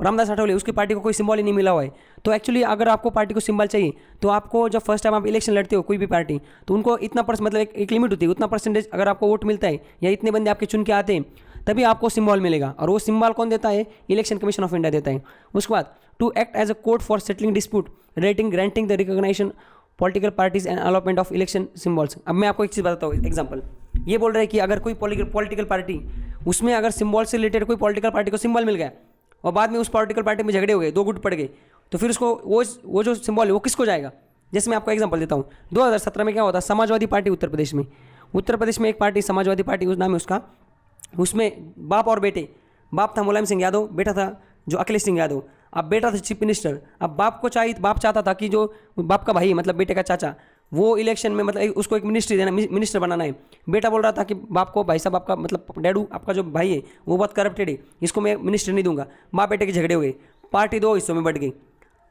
रामदास आठवले उसकी पार्टी को कोई सिंबल ही नहीं मिला हुआ है। तो एक्चुअली अगर आपको पार्टी को सिंबल चाहिए तो आपको जब फर्स्ट टाइम आप इलेक्शन लड़ते हो कोई भी पार्टी, तो उनको इतना मतलब एक लिमिट होती है, उतना परसेंटेज अगर आपको वोट मिलता है या इतने बंदे आपके चुन के आते हैं तभी आपको सिंबल मिलेगा, और वो सिंबल कौन देता है, इलेक्शन कमीशन ऑफ इंडिया देता है। उसके बाद to act as a court for settling dispute rating granting the recognition political parties and allotment of election symbols. अब मैं आपको एक चीज़ बताता हूँ, एग्जांपल ये बोल रहा है कि अगर कोई पॉलिटिकल पार्टी उसमें अगर सिंबल से रिलेटेड कोई पॉलिटिकल पार्टी को सिंबल मिल गया और बाद में उस पॉलिटिकल पार्टी में झगड़े हो गए, 2 गुट पड़ गए, तो फिर उसको वो जो सिंबल है वो किसको जाएगा। जैसे मैं आपको एग्जांपल देता हूँ, 2017 में क्या होता, समाजवादी पार्टी उत्तर प्रदेश में एक पार्टी समाजवादी पार्टी उस नाम है उसका, उसमें बाप और बेटे, बाप था मुलायम सिंह यादव, बेटा था जो अखिलेश सिंह यादव। अब बेटा था चीफ मिनिस्टर, अब बाप चाहता था कि जो बाप का भाई मतलब बेटे का चाचा वो इलेक्शन में मतलब उसको एक मिनिस्ट्री देना, मिनिस्टर बनाना है। बेटा बोल रहा था कि बाप को, भाई साहब आपका मतलब डैडू आपका जो भाई है वो बहुत करप्टेड है, इसको मैं मिनिस्टर नहीं दूंगा। बाप बेटे के झगड़े हुए, पार्टी 2 हिस्सों में बढ़ गई।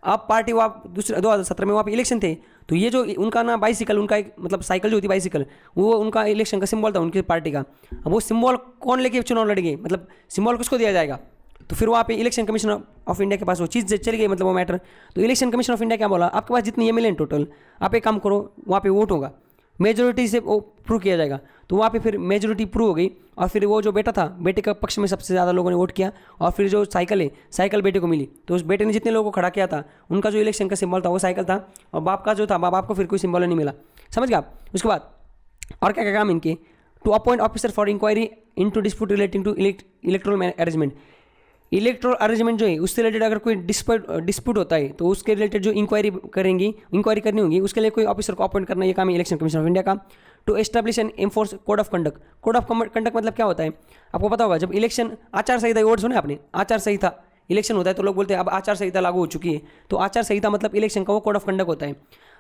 अब पार्टी वहाँ दूसरे 2017 में वहाँ पे इलेक्शन थे, तो ये जो उनका ना बाइसिकल, उनका एक मतलब साइकिल जो होती बाइसिकल, वो उनका इलेक्शन का सिंबल था उनकी पार्टी का। अब वो सिंबल कौन लेके चुनाव लड़ेंगे, मतलब सिंबल किसको दिया जाएगा, तो फिर वहाँ पे इलेक्शन कमीशन ऑफ इंडिया के पास वो चीज़ चली गई, मतलब वो मैटर। तो इलेक्शन कमीशन ऑफ इंडिया क्या बोला, आपके पास जितनी एमएलए टोटल, आप एक काम करो, वहाँ पे वोट होगा, मेजोरिटी से वो प्रूव किया जाएगा। तो वहाँ पे फिर मेजोरिटी प्रूव हो गई, और फिर वो जो बेटा था, बेटे का पक्ष में सबसे ज़्यादा लोगों ने वोट किया, और फिर जो साइकिल है, साइकिल बेटे को मिली। तो उस बेटे ने जितने लोगों को खड़ा किया था उनका जो इलेक्शन का सिंबल था वो साइकिल था, और बाप का जो था, बाप को फिर कोई सिंबल नहीं मिला, समझ गए आप। उसके बाद और क्या क्या काम इनके, to appoint officer for inquiry into dispute relating to electoral arrangement. Electoral arrangement जो है उससे रिलेटेड अगर कोई डिस्प्यूट होता है तो उसके रिलेटेड जो इंक्वायरी करनी होगी, उसके लिए कोई ऑफिसर को अपॉइंट करना, ये काम है इलेक्शन कमीशन ऑफ इंडिया का। To establish and enforce code of conduct मतलब क्या होता है, आपको पता होगा, जब इलेक्शन आचार संहिता वर्ड सुना आपने, आचार संहिता इलेक्शन होता है तो लोग बोलते हैं अब आचार संहिता लागू हो चुकी है, तो आचार संहिता मतलब इलेक्शन का वो कोड ऑफ कंडक्ट होता है।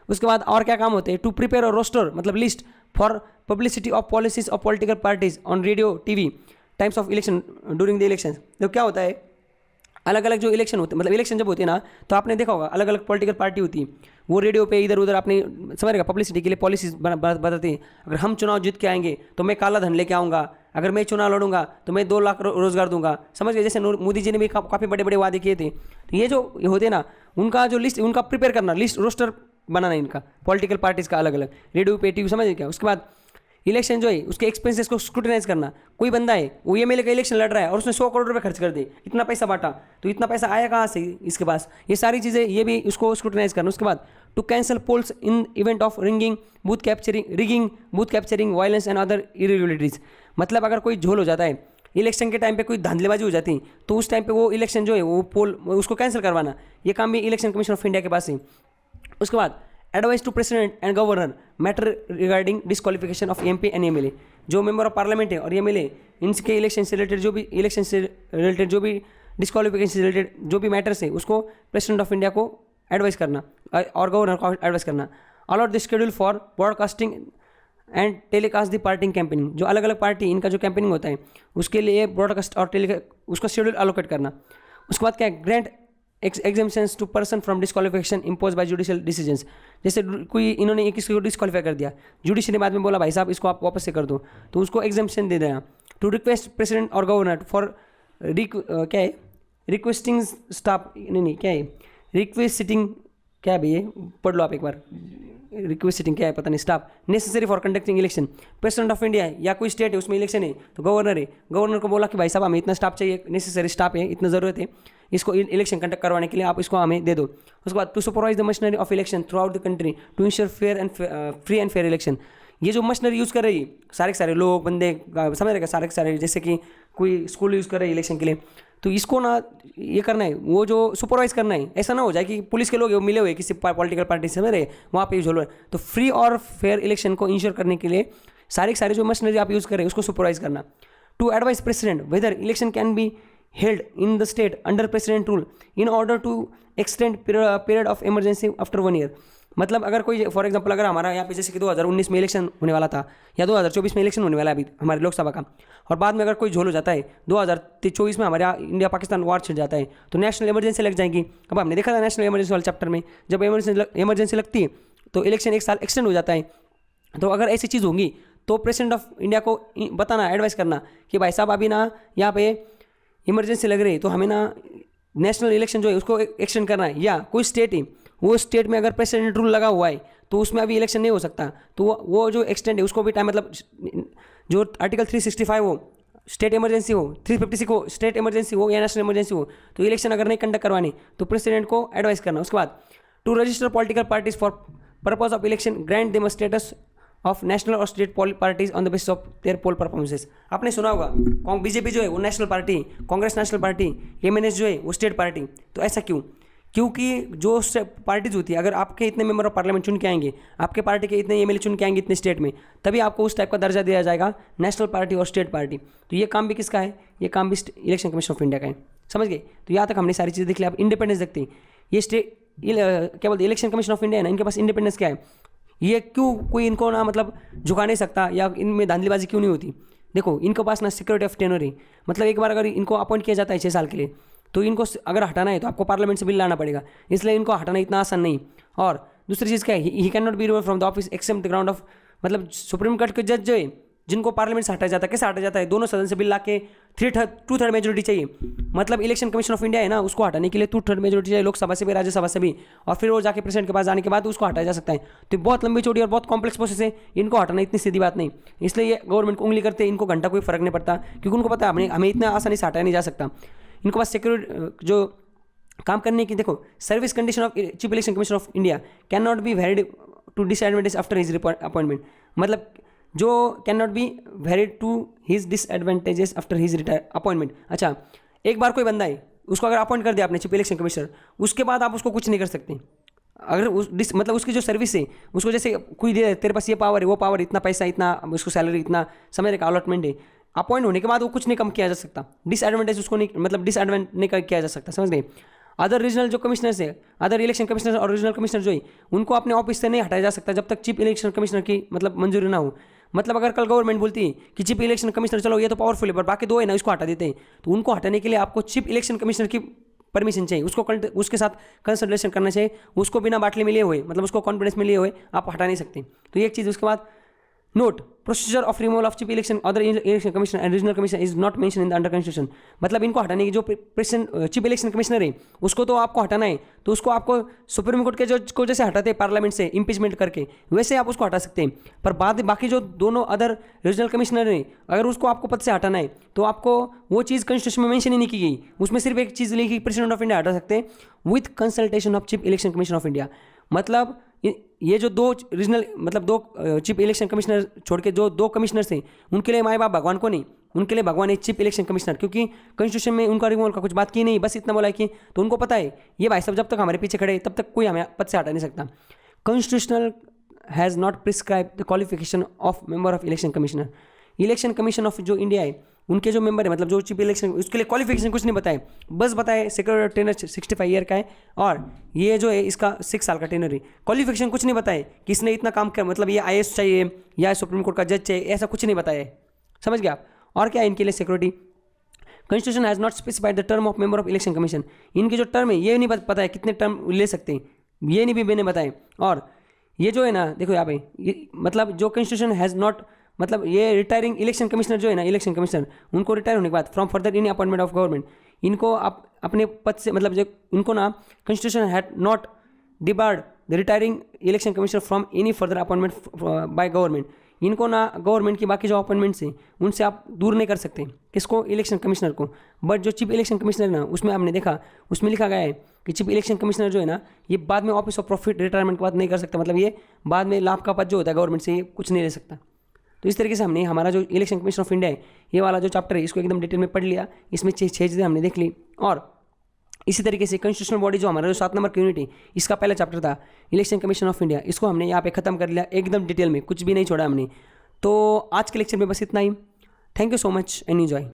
उसके बाद और क्या काम होते हैं, टू प्रिपेयर और रोस्टर मतलब list for publicity of policies of political parties on radio TV times of election during the election. तो क्या होता है, अलग अलग जो इलेक्शन होते हैं, मतलब इलेक्शन जब होती है ना, तो आपने देखा होगा अलग अलग पॉलिटिकल पार्टी होती है, वो रेडियो पे इधर उधर आपने समझ रहे पब्लिसिटी के लिए पॉलिसीज बताते हैं। अगर हम चुनाव जीत के आएंगे तो मैं काला धन लेके आऊँगा, अगर मैं चुनाव लड़ूंगा तो मैं 2 लाख रोजगार दूंगा, समझ गए। जैसे मोदी जी ने भी काफ़ी बड़े बड़े वादे किए थे। तो ये जो होते हैं ना, उनका जो लिस्ट, उनका प्रिपेयर करना, लिस्ट रोस्टर बनाना इनका पॉलिटिकल पार्टीज़ का अलग अलग रेडियो पे टीवी, समझ क्या। उसके बाद इलेक्शन जो है उसके एक्सपेंसेस को स्क्रूटिनाइज करना। कोई बंदा है वो एमएलए का इलेक्शन लड़ रहा है और उसने 100 करोड़ रुपए खर्च कर दिए, इतना पैसा बांटा, तो इतना पैसा आया कहाँ से इसके पास, ये सारी चीज़ें ये भी उसको स्क्रूटिनाइज करना। उसके बाद to cancel polls in event of rigging booth capturing violence and other irregularities. मतलब अगर कोई झोल हो जाता है इलेक्शन के टाइम पे, कोई धांधलेबाजी हो जाती है, तो उस टाइम पे वो इलेक्शन जो है वो पोल उसको कैंसिल करवाना, ये काम भी इलेक्शन कमीशन ऑफ इंडिया के पास है। उसके बाद advice to president and governor matter regarding disqualification of MP and MLA. जो मेंबर ऑफ पार्लियामेंट है और एमएलए, इनके इलेक्शन से रिलेटेड जो भी डिस्क्वालिफिकेशन से रिलेटेड जो भी मैटर्स है उसको प्रेसिडेंट ऑफ इंडिया को एडवाइस करना और गवर्नर को एडवाइस करना। Allot the schedule for broadcasting and telecast the party campaigning. जो अलग अलग पार्टी इनका जो कैंपेनिंग होता है उसके लिए ब्रॉडकास्ट और उसका शेड्यूल अलोकेट करना। उसके बाद क्या है, grant exemptions to person from disqualification impose by judicial decisions. जैसे कोई इन्होंने एक किसी को डिस्क्वालीफाई कर दिया, जुडिशियल ने बाद में बोला भाई साहब इसको आप वापस से कर दो, तो उसको एग्जाम्पशन दे देना। टू रिक्वेस्ट प्रेसिडेंट और गवर्नर फॉर क्या है रिक्वेस्टिंग स्टाफ, नहीं क्या है रिक्वेस्टिंग, क्या है भैया पढ़ लो आप एक बार, रिक्वेस्टिंग क्या है पता नहीं, staff necessary for conducting election. President of India है या कोई स्टेट है उसमें इलेक्शन है तो गवर्नर है, गवर्नर को बोला कि भाई साहब हमें इतना स्टाफ चाहिए, नेसेसरी स्टाफ है, इतना ज़रूरत है इसको इलेक्शन कंडक्ट करवाने के लिए, आप इसको हमें दे दो। उसके बाद to supervise the machinery of election throughout the country to ensure free and fair election. ये जो मशीनरी यूज़ कर रही है सारे के सारे लोग बंदे समझ रहे सारे के सारे, जैसे कि कोई स्कूल यूज़ कर रहे हैं इलेक्शन के लिए, तो इसको ना ये करना है, वो जो सुपरवाइज करना है, ऐसा ना हो जाए कि पुलिस के लोग मिले हुए किसी पॉलिटिकल पार्टी से समझ रहे वहाँ पे यूज हो रहा है। तो फ्री और फेयर इलेक्शन को इंश्योर करने के लिए सारे के सारे जो मशीनरी आप यूज़ कर रहे हैं उसको सुपरवाइज करना। To advice president whether election can be held in the state under president rule in order to extend period of emergency after 1 year। मतलब अगर कोई फॉर एग्जांपल अगर हमारा यहाँ पे जैसे कि 2019 में इलेक्शन होने वाला था या 2024 में इलेक्शन होने वाला है अभी हमारे लोकसभा का, और बाद में अगर कोई झोल हो जाता है 2024 में हमारे इंडिया पाकिस्तान वार छिड़ जाता है तो नेशनल इमरजेंसी लग जाएगी। अब हमने देखा था नेशनल इमरजेंसी वाले चैप्टर में, जब इमरजेंसी लगती है तो इलेक्शन 1 साल एक्सटेंड हो जाता है। तो अगर ऐसी चीज़ होगी तो प्रेसिडेंट ऑफ इंडिया को बताना, एडवाइस करना कि भाई साहब अभी ना यहाँ पे इमरजेंसी लग रही है तो हमें ना नेशनल इलेक्शन जो है उसको एक्सटेंड करना है, या कोई स्टेट है वो स्टेट में अगर प्रेसिडेंट रूल लगा हुआ है तो उसमें अभी इलेक्शन नहीं हो सकता, तो वो जो एक्सटेंड है उसको भी टाइम, मतलब जो आर्टिकल 365 हो स्टेट इमरजेंसी हो, 356 हो स्टेट इमरजेंसी हो या नेशनल इमरजेंसी हो, तो इलेक्शन अगर नहीं कंडक्ट करवानी तो प्रेसिडेंट को एडवाइस करना। उसके बाद to register political parties for purpose of election grant them status of national और state parties on the basis of their poll performances. आपने सुना होगा बीजेपी जो है वो national party, Congress national party, MNS जो है वो स्टेट पार्टी। तो ऐसा क्यों? क्योंकि जो पार्टीज होती है, अगर आपके इतने मेंबर ऑफ पार्लियामेंट चुन के आएंगे, आपके पार्टी के इतने एमएलए चुन के आएंगे इतने स्टेट में, तभी आपको उस टाइप का दर्जा दिया जाएगा नेशनल पार्टी और स्टेट पार्टी। तो ये काम भी किसका है? ये काम भी इलेक्शन कमीशन ऑफ इंडिया का है। समझ गए? तो यहाँ तक हमने सारी चीज़ें देख ली। आप इंडिपेंडेंस देखते हैं, ये स्टेट क्या बोलते हैं इलेक्शन कमीशन ऑफ इंडिया है ना, इनके पास इंडिपेंडेंस क्या है, ये क्यों कोई इनको ना मतलब झुका नहीं सकता या इनमें धांधलीबाजी क्यों नहीं होती? देखो इनके पास ना सिक्योरिटी ऑफ टेनर है, मतलब एक बार अगर इनको अपॉइंट किया जाता है 6 साल के लिए तो इनको अगर हटाना है तो आपको पार्लियामेंट से बिल लाना पड़ेगा, इसलिए इनको हटाना इतना आसान नहीं। और दूसरी चीज़ क्या है, he can not be removed from the office except the ground of, मतलब सुप्रीम कोर्ट के जज जो है जिनको पार्लियामेंट से हटाया जाता है, कैसे हटाया जाता है? दोनों सदन से बिल ला के 2/3 मेजोरिटी चाहिए। मतलब इलेक्शन कमीशन ऑफ इंडिया है ना, उसको हटाने के लिए 2/3 मेजोरिटी चाहिए, लोकसभा से भी राज्यसभा से भी, और फिर वो जाके प्रेसिडेंट के पास जाने के बाद उसको हटाया जा सकता है। तो बहुत लंबी चौड़ी और बहुत कॉम्प्लेक्स प्रोसेस है, इनको हटाना इतनी सीधी बात नहीं। इसलिए ये गवर्नमेंट को उंगली करते हैं, इनको घंटा कोई फर्क नहीं पड़ता, क्योंकि उनको पता है हमें इतना आसानी से हटाया नहीं जा सकता। इनको पास सिक्योरिटी जो काम करने की, देखो service condition of chief election commission of India can not be varied to disadvantage after his appointment, मतलब जो can not be varied to his disadvantages after his retire appointment. अच्छा, एक बार कोई बंदा है उसको अगर अपॉइंट कर दिया आपने चीफ इलेक्शन कमिश्नर, उसके बाद आप उसको कुछ नहीं कर सकते। अगर मतलब उसकी जो सर्विस है उसको जैसे कोई दे तेरे पास ये पावर है वो पावर, इतना पैसा, इतना उसको सैलरी, इतना समय का अलॉटमेंट है, अपॉइंट होने के बाद वो कुछ नहीं कम किया जा सकता, डिसएडवांटेज उसको नहीं, मतलब डिसएडवांटेज नहीं किया जा सकता। समझ गए? अदर रीजनल जो कमिश्नर्स है, अदर इलेक्शन कमिश्नर और रीजनल कमिश्नर जो है उनको अपने ऑफिस से नहीं हटाया जा सकता जब तक चीफ इलेक्शन कमिश्नर की मतलब मंजूरी ना हो। मतलब अगर कल गवर्नमेंट बोलती है कि चीफ इलेक्शन कमिश्नर चलो ये तो पावरफुल है पर बाकी 2 है ना इसको हटा देते हैं, तो उनको हटाने के लिए आपको चीफ इलेक्शन कमिश्नर की परमिशन चाहिए, उसके साथ कंसल्टेशन करना चाहिए, उसको बिना बाटले में लिए हुए, मतलब उसको कॉन्फिडेंस में लिए हुए आप हटा नहीं सकते। तो ये एक चीज़। उसके बाद note procedure of removal of chief election other election commissioner and regional commissioner is not mention in the under constitution. मतलब इनको हटाने की जो चीफ इलेक्शन कमिश्नर है उसको तो आपको हटाना है, तो उसको आपको सुप्रीम कोर्ट के जज को जैसे हटाते हैं पार्लियामेंट से इम्पीचमेंट करके, वैसे आप उसको हटा सकते हैं। पर बाद बाकी जो दोनों अदर रीजनल कमिश्नर हैं अगर उसको आपको पद से हटाना है तो आपको वो चीज़ कॉन्स्टिट्यूशन में मेंशन ही नहीं की गई, उसमें सिर्फ एक चीज़ लिखी प्रेसिडेंट ऑफ इंडिया हटा सकते हैं with consultation of chief election commissioner of India. मतलब ये जो दो रीजनल मतलब दो चीफ इलेक्शन कमिश्नर छोड़ के जो दो कमिश्नर थे उनके लिए माए बाप भगवान को नहीं, उनके लिए भगवान है चीफ इलेक्शन कमिश्नर, क्योंकि कॉन्स्टिट्यूशन में उनका रिमूवल का कुछ बात की नहीं, बस इतना बोला है कि तो उनको पता है ये भाई सब जब तक हमारे पीछे खड़े तब तक कोई हमें पद से हटा नहीं सकता। Constitutional has not prescribe the qualification of member of election commissioner. Election commission of जो इंडिया है उनके जो मेंबर है मतलब जो चीफ इलेक्शन उसके लिए क्वालिफिकेशन कुछ नहीं बताए, बस बताए सेक्रेटरी टेनर 65 ईयर का है और ये जो है इसका 6 साल का टेनर है। क्वालिफिकेशन कुछ नहीं बताए कि इसने इतना काम किया, मतलब ये IAS चाहिए या सुप्रीम कोर्ट का जज चाहिए, ऐसा कुछ नहीं बताया है, समझ गया आप। और क्या है इनके लिए security, constitution has not specified the term of member of election commission. इनकी जो टर्म है ये नहीं पता है कितने टर्म ले सकते हैं, ये नहीं भी मैंने बताए। और ये जो है ना देखो यहाँ पे ये मतलब जो कॉन्स्टिट्यूशन हैज़ नॉट मतलब ये रिटायरिंग इलेक्शन कमिश्नर जो है ना इलेक्शन कमिश्नर उनको रिटायर होने के बाद from further in appointment of government इनको आप अपने पद से मतलब जो उनको ना constitution had not debarred the retiring election commissioner from any further appointment by government. इनको ना गवर्नमेंट की बाकी जो अपॉइंटमेंट्स हैं उनसे आप दूर नहीं कर सकते किसको, इलेक्शन कमिश्नर को। बट जो चीफ इलेक्शन कमिश्नर ना उसमें आपने देखा उसमें लिखा गया है कि चीफ इलेक्शन कमिश्नर जो है ना ये बाद में ऑफिस ऑफ प्रॉफिट रिटायरमेंट की बात नहीं कर सकता, मतलब ये बाद में लाभ का पद जो होता है गवर्नमेंट से ये कुछ नहीं ले सकता। तो इस तरीके से हमने हमारा जो इलेक्शन कमीशन ऑफ इंडिया है ये वाला जो चैप्टर है इसको एकदम डिटेल में पढ़ लिया, इसमें 6 चीज़ें हमने देख ली। और इसी तरीके से कॉन्स्टिट्यूशनल बॉडी जो हमारा जो 7 नंबर की यूनिट है इसका पहला चैप्टर था इलेक्शन कमीशन ऑफ इंडिया, इसको हमने यहाँ पे खत्म कर लिया एकदम डिटेल में, कुछ भी नहीं छोड़ा हमने। तो आज के लेक्चर में बस इतना ही। Thank you so much and enjoy.